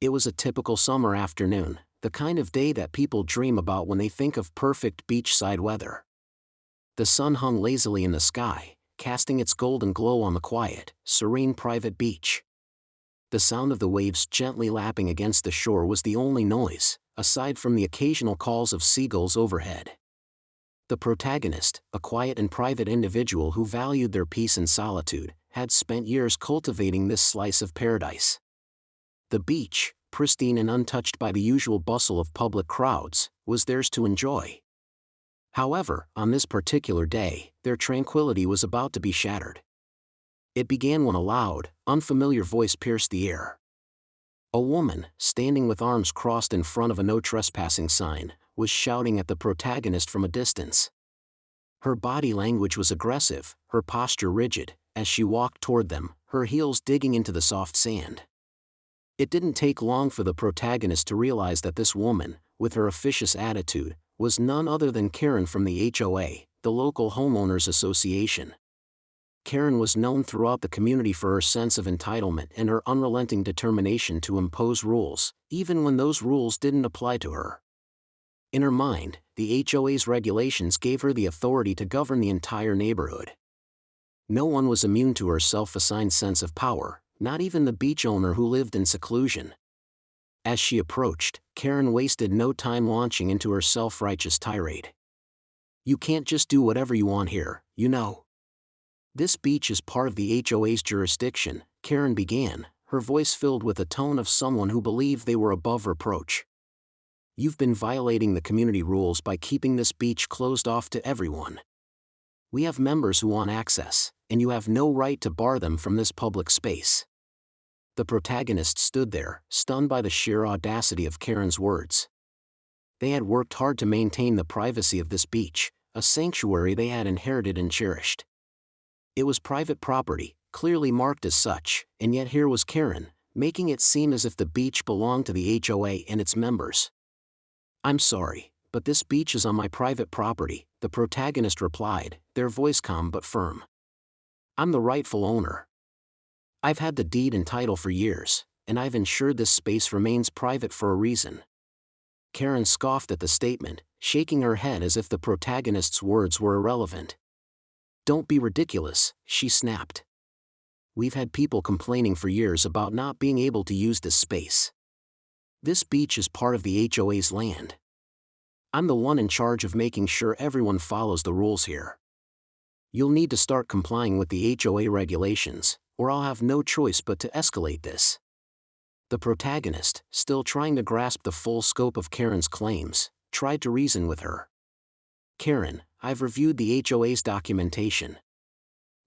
It was a typical summer afternoon, the kind of day that people dream about when they think of perfect beachside weather. The sun hung lazily in the sky, casting its golden glow on the quiet, serene private beach. The sound of the waves gently lapping against the shore was the only noise, aside from the occasional calls of seagulls overhead. The protagonist, a quiet and private individual who valued their peace and solitude, had spent years cultivating this slice of paradise. The beach, pristine and untouched by the usual bustle of public crowds, was theirs to enjoy. However, on this particular day, their tranquility was about to be shattered. It began when a loud, unfamiliar voice pierced the air. A woman, standing with arms crossed in front of a no trespassing sign, was shouting at the protagonist from a distance. Her body language was aggressive, her posture rigid, as she walked toward them, her heels digging into the soft sand. It didn't take long for the protagonist to realize that this woman, with her officious attitude, was none other than Karen from the HOA, the local homeowners association. Karen was known throughout the community for her sense of entitlement and her unrelenting determination to impose rules, even when those rules didn't apply to her. In her mind, the HOA's regulations gave her the authority to govern the entire neighborhood. No one was immune to her self-assigned sense of power, not even the beach owner who lived in seclusion. As she approached, Karen wasted no time launching into her self-righteous tirade. "You can't just do whatever you want here, you know. This beach is part of the HOA's jurisdiction," Karen began, her voice filled with the tone of someone who believed they were above reproach. "You've been violating the community rules by keeping this beach closed off to everyone. We have members who want access, and you have no right to bar them from this public space." The protagonist stood there, stunned by the sheer audacity of Karen's words. They had worked hard to maintain the privacy of this beach, a sanctuary they had inherited and cherished. It was private property, clearly marked as such, and yet here was Karen, making it seem as if the beach belonged to the HOA and its members. "I'm sorry, but this beach is on my private property," the protagonist replied, their voice calm but firm. "I'm the rightful owner. I've had the deed and title for years, and I've ensured this space remains private for a reason." Karen scoffed at the statement, shaking her head as if the protagonist's words were irrelevant. "Don't be ridiculous," she snapped. "We've had people complaining for years about not being able to use this space. This beach is part of the HOA's land. I'm the one in charge of making sure everyone follows the rules here. You'll need to start complying with the HOA regulations, or I'll have no choice but to escalate this." The protagonist, still trying to grasp the full scope of Karen's claims, tried to reason with her. "Karen, I've reviewed the HOA's documentation.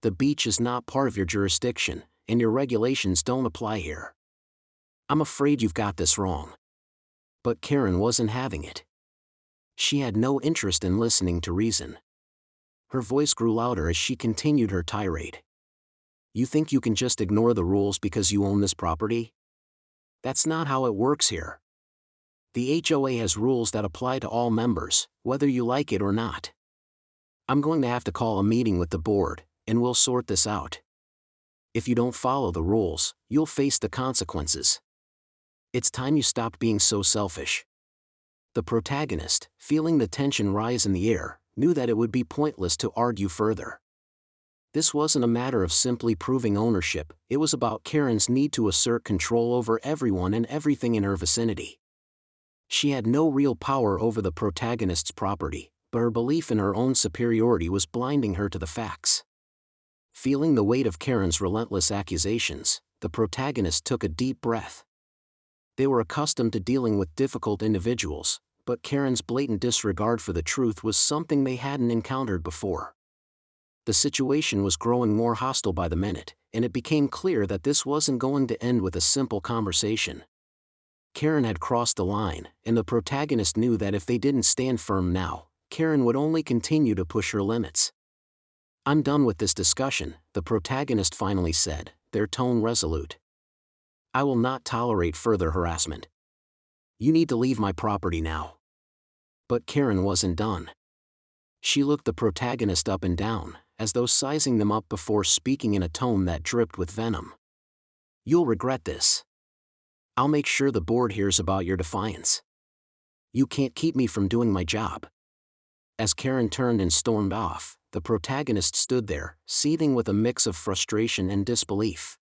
The beach is not part of your jurisdiction, and your regulations don't apply here. I'm afraid you've got this wrong." But Karen wasn't having it. She had no interest in listening to reason. Her voice grew louder as she continued her tirade. "You think you can just ignore the rules because you own this property? That's not how it works here. The HOA has rules that apply to all members, whether you like it or not. I'm going to have to call a meeting with the board, and we'll sort this out. If you don't follow the rules, you'll face the consequences. It's time you stopped being so selfish." The protagonist, feeling the tension rise in the air, knew that it would be pointless to argue further. This wasn't a matter of simply proving ownership, it was about Karen's need to assert control over everyone and everything in her vicinity. She had no real power over the protagonist's property, but her belief in her own superiority was blinding her to the facts. Feeling the weight of Karen's relentless accusations, the protagonist took a deep breath. They were accustomed to dealing with difficult individuals, but Karen's blatant disregard for the truth was something they hadn't encountered before. The situation was growing more hostile by the minute, and it became clear that this wasn't going to end with a simple conversation. Karen had crossed the line, and the protagonist knew that if they didn't stand firm now, Karen would only continue to push her limits. "I'm done with this discussion," the protagonist finally said, their tone resolute. "I will not tolerate further harassment. You need to leave my property now." But Karen wasn't done. She looked the protagonist up and down, as though sizing them up before speaking in a tone that dripped with venom. "You'll regret this. I'll make sure the board hears about your defiance. You can't keep me from doing my job." As Karen turned and stormed off, the protagonist stood there, seething with a mix of frustration and disbelief.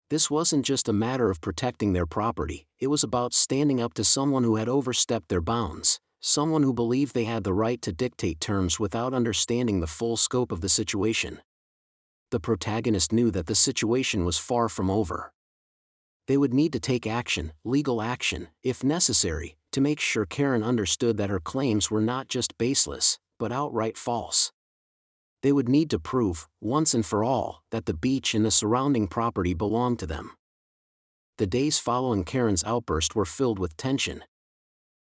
This wasn't just a matter of protecting their property, it was about standing up to someone who had overstepped their bounds, someone who believed they had the right to dictate terms without understanding the full scope of the situation. The protagonist knew that the situation was far from over. They would need to take action, legal action, if necessary, to make sure Karen understood that her claims were not just baseless, but outright false. They would need to prove, once and for all, that the beach and the surrounding property belonged to them. The days following Karen's outburst were filled with tension.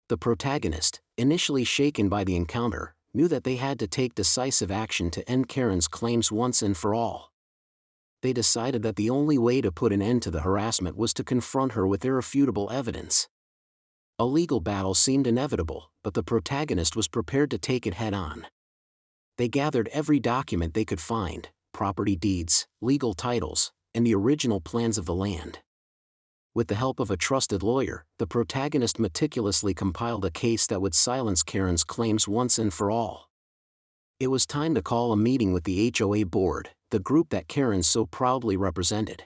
The protagonist, initially shaken by the encounter, knew that they had to take decisive action to end Karen's claims once and for all. They decided that the only way to put an end to the harassment was to confront her with irrefutable evidence. A legal battle seemed inevitable, but the protagonist was prepared to take it head-on. They gathered every document they could find, property deeds, legal titles, and the original plans of the land. With the help of a trusted lawyer, the protagonist meticulously compiled a case that would silence Karen's claims once and for all. It was time to call a meeting with the HOA board, the group that Karen so proudly represented.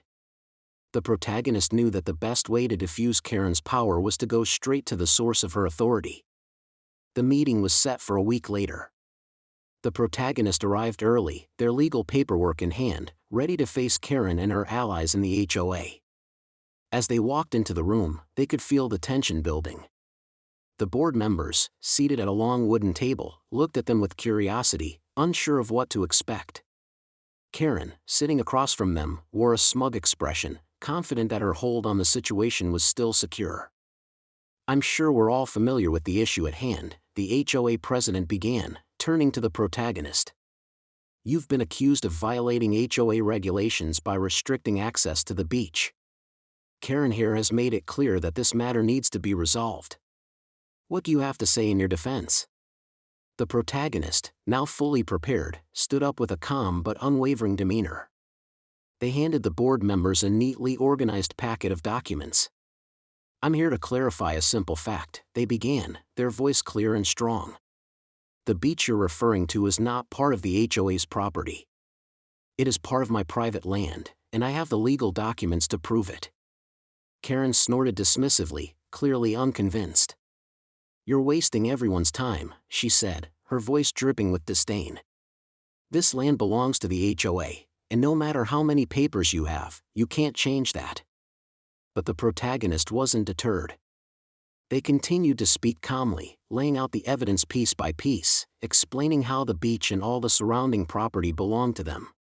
The protagonist knew that the best way to diffuse Karen's power was to go straight to the source of her authority. The meeting was set for a week later. The protagonist arrived early, their legal paperwork in hand, ready to face Karen and her allies in the HOA. As they walked into the room, they could feel the tension building. The board members, seated at a long wooden table, looked at them with curiosity, unsure of what to expect. Karen, sitting across from them, wore a smug expression, confident that her hold on the situation was still secure. "I'm sure we're all familiar with the issue at hand," the HOA president began, turning to the protagonist. "You've been accused of violating HOA regulations by restricting access to the beach. Karen here has made it clear that this matter needs to be resolved. What do you have to say in your defense?" The protagonist, now fully prepared, stood up with a calm but unwavering demeanor. They handed the board members a neatly organized packet of documents. "I'm here to clarify a simple fact," they began, their voice clear and strong. "The beach you're referring to is not part of the HOA's property. It is part of my private land, and I have the legal documents to prove it." Karen snorted dismissively, clearly unconvinced. "You're wasting everyone's time," she said, her voice dripping with disdain. "This land belongs to the HOA, and no matter how many papers you have, you can't change that." But the protagonist wasn't deterred. They continued to speak calmly, laying out the evidence piece by piece, explaining how the beach and all the surrounding property belonged to them.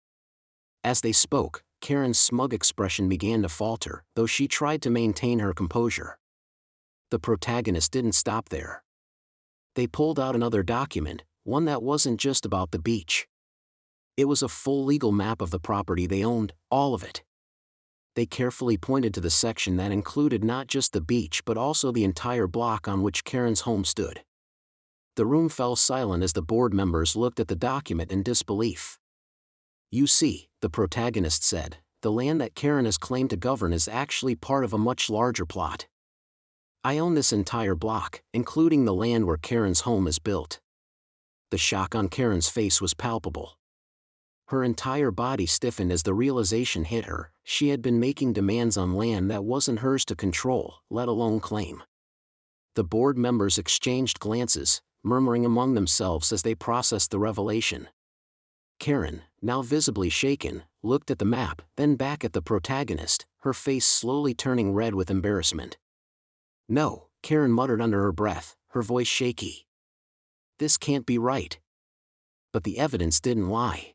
As they spoke, Karen's smug expression began to falter, though she tried to maintain her composure. The protagonist didn't stop there. They pulled out another document, one that wasn't just about the beach. It was a full legal map of the property they owned, all of it. They carefully pointed to the section that included not just the beach but also the entire block on which Karen's home stood. The room fell silent as the board members looked at the document in disbelief. "You see," the protagonist said, "the land that Karen has claimed to govern is actually part of a much larger plot. I own this entire block, including the land where Karen's home is built." The shock on Karen's face was palpable. Her entire body stiffened as the realization hit her. She had been making demands on land that wasn't hers to control, let alone claim. The board members exchanged glances, murmuring among themselves as they processed the revelation. Karen, now visibly shaken, looked at the map, then back at the protagonist, her face slowly turning red with embarrassment. "No," Karen muttered under her breath, her voice shaky. "This can't be right." But the evidence didn't lie.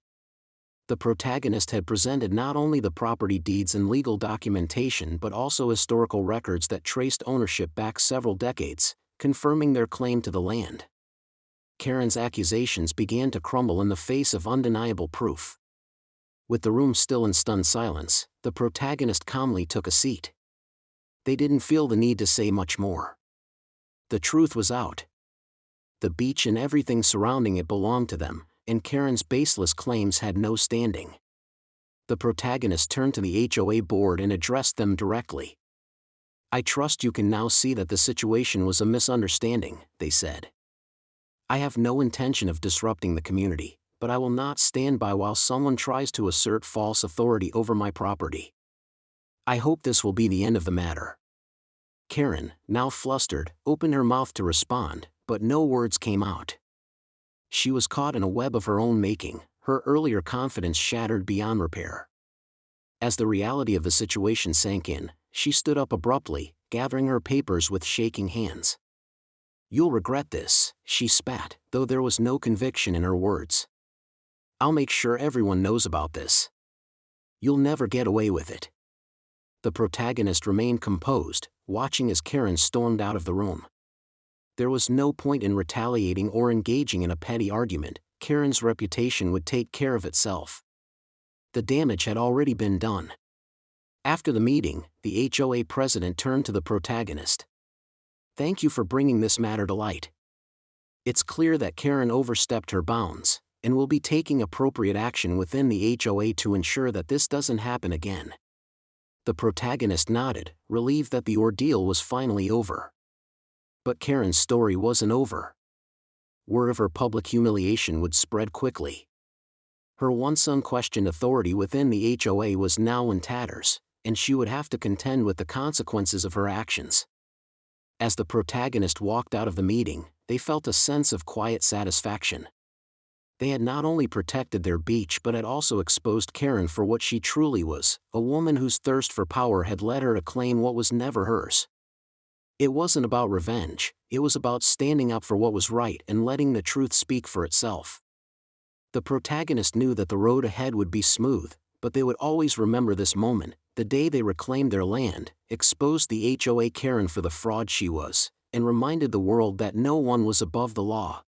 The protagonist had presented not only the property deeds and legal documentation but also historical records that traced ownership back several decades, confirming their claim to the land. Karen's accusations began to crumble in the face of undeniable proof. With the room still in stunned silence, the protagonist calmly took a seat. They didn't feel the need to say much more. The truth was out. The beach and everything surrounding it belonged to them, and Karen's baseless claims had no standing. The protagonist turned to the HOA board and addressed them directly. "I trust you can now see that the situation was a misunderstanding," they said. "I have no intention of disrupting the community, but I will not stand by while someone tries to assert false authority over my property. I hope this will be the end of the matter." Karen, now flustered, opened her mouth to respond, but no words came out. She was caught in a web of her own making, her earlier confidence shattered beyond repair. As the reality of the situation sank in, she stood up abruptly, gathering her papers with shaking hands. "You'll regret this," she spat, though there was no conviction in her words. "I'll make sure everyone knows about this. You'll never get away with it." The protagonist remained composed, watching as Karen stormed out of the room. There was no point in retaliating or engaging in a petty argument. Karen's reputation would take care of itself. The damage had already been done. After the meeting, the HOA president turned to the protagonist. "Thank you for bringing this matter to light. It's clear that Karen overstepped her bounds, and will be taking appropriate action within the HOA to ensure that this doesn't happen again." The protagonist nodded, relieved that the ordeal was finally over. But Karen's story wasn't over. Word of her public humiliation would spread quickly. Her once unquestioned authority within the HOA was now in tatters, and she would have to contend with the consequences of her actions. As the protagonist walked out of the meeting, they felt a sense of quiet satisfaction. They had not only protected their beach but had also exposed Karen for what she truly was, a woman whose thirst for power had led her to claim what was never hers. It wasn't about revenge, it was about standing up for what was right and letting the truth speak for itself. The protagonist knew that the road ahead would be smooth, but they would always remember this moment, the day they reclaimed their land, exposed the HOA Karen for the fraud she was, and reminded the world that no one was above the law.